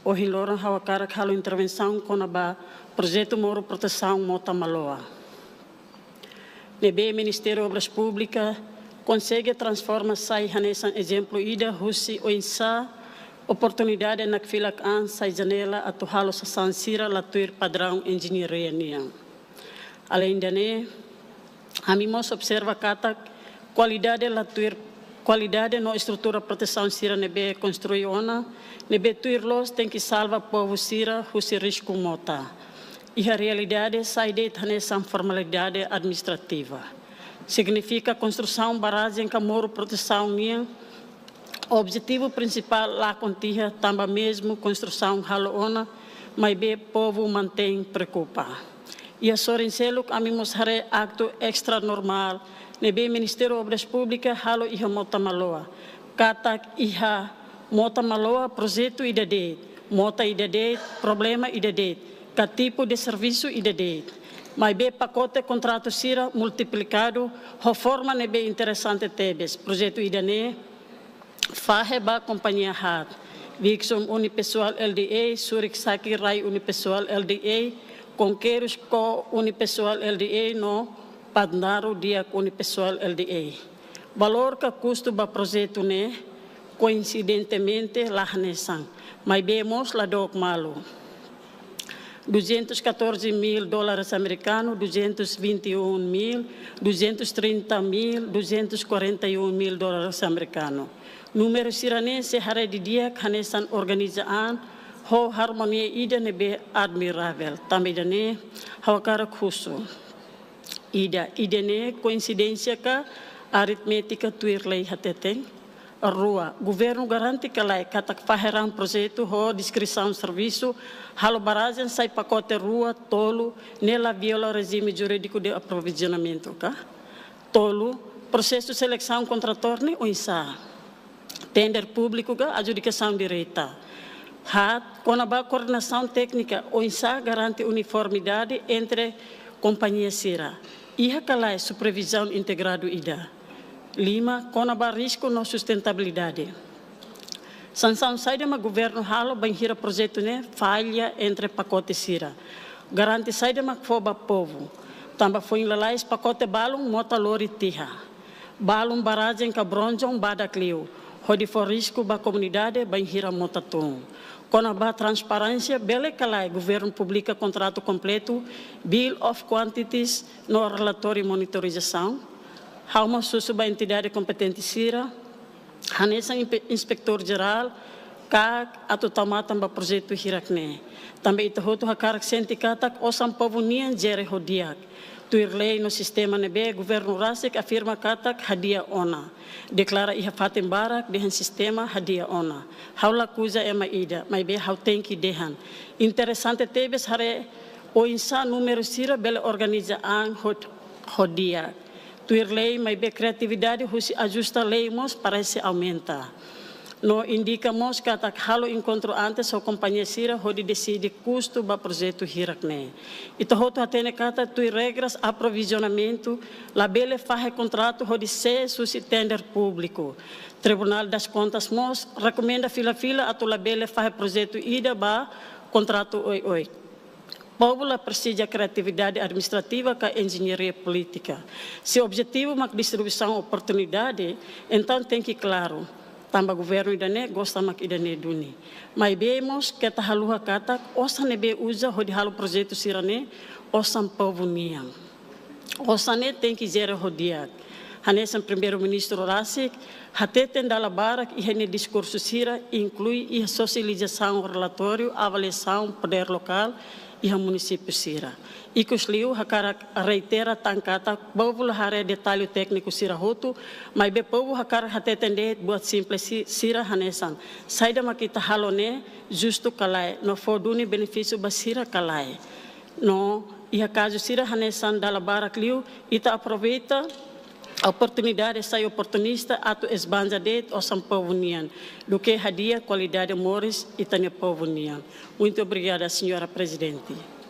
O hiloran hawakara halo intervenção com a projeto Moro Proteção Mota Maloa. Nebe Ministério Obras Públicas consegue transformar sai hanesan exemplo ida husi o insa oportunidade na filak an sai janela atu halo sa sansira latuir padrão engenharia niang. Além dane, amimos observa kata qualidade latuir qualidade no estrutura proteção sira nebe construir ona nebe tuir los tem que salva povo sira husi risco mota. E a realidade sai de hanesan formalidade administrativa. Significa construção barragem que moro proteção niang. O objetivo principal lá contiha também mesmo construção haloona, mas bem povo mantém preocupa. E a Sorencelo a mim mostrarei acto extra normal, nebe Ministério Obras Públicas halo iha Mota Maloa, katak iha Mota Maloa projeto idade, mota idade, problema idade, que tipo de serviço idade. Mas bem pacote contrato sira multiplicado, reforma nebe interessante tebes, projeto idane. Faheba companhia hat, Vixom Unipessoal LDA, Surik Saki Rai Unipessoal LDA, Conqueiros Co Unipessoal LDA no Padnaro Diak Unipessoal LDA. Valor que custo ba projeto ne, coincidentemente lá nesang, mas vemos lá do malo. $214.000 americanos, 221.000, 230.000, $241.000 americanos. Número siranense hare di dia kanesan organisaan ho harmonia ida nebe admirável. Também dane hawakara khusu. Ida ne coincidência ka aritmética tuirlei hateteng. Rua, governo garante que lá katak faheran projeto ho descrição serviço halo baragem sai pacote rua tolo nela viola regime jurídico de aprovisionamento ka. Tolo processo seleção contrator ne oinsa. Tender público ga adjudicação direta. Hat com a coordenação técnica oinsa garante uniformidade entre companhias sira. Iha kalai supervisão integrado ida. Lima, com a risco na sustentabilidade. Sanção sai de governo halo banhira projeto ne falha entre pacote sira. Garante sai de foba povo. Tamba foi lalais pacote balum mota lori tiha. Balum baragem ka bronjong bada clio. Hodi for risco ba comunidade banhira mota tung. Com a transparência, bele calai, governo publica contrato completo, bill of quantities no relatório monitorização. Hauma susuba entidade competente sira, hanesa inspector geral, kak atau tamatan ba projeto hirakne. Também itahoto hakarak sentikatak osam povo nian jere hodiak. Tuirlei no sistema nebe, governo rasik afirma katak hadia ona. Deklara iha fatem barak dehan sistema hadia ona. Haula kuza ema ida, mas be hau tenki dehan. Interessante tebes hare o insa número sira bele organiza ang hodia. Tuirlei, mas be criatividade husi ajusta leimos parece aumenta. No indicamos que atak halo encontro antes a companhia sira hodi decide custo ba projeto hirakne. Ito hoto atene kata tui regras aprovisionamento, la bele fahe contrato hodi se susi tender público. Tribunal das Contas mos recomenda fila-fila atu la bele fahe projeto ida ba contrato oi-oi. Povo la precisa criatividade administrativa com a engenharia política. Se o objetivo é a distribuição oportunidade, então tem que claro. Tamba governo idane gosta mak idane duni. Mas vemos que ta haluha kata osa nebe usa hodi halu projeto sirane osam povo niang. Osa ne tem que zero hodiak. Hanesan primeiro-ministro Rasik hateten dala barak e hene discurso sira inclui e socialização relatório avaliação poder local e a município sira. E que os liu hakara reitera tankata povo hare detalhe técnico sira roto, mas be povo hakara hatetende buat simples sira hanesan. Saida makita halone justo kalai no foduni benefício basira kalai. No e caso sira hanesan dala barak liu ita aproveita a oportunidade sai oportunista atu esbanja det osam povo nian do que hadia qualidade mores itania povo nian. Muito obrigada, senhora presidente.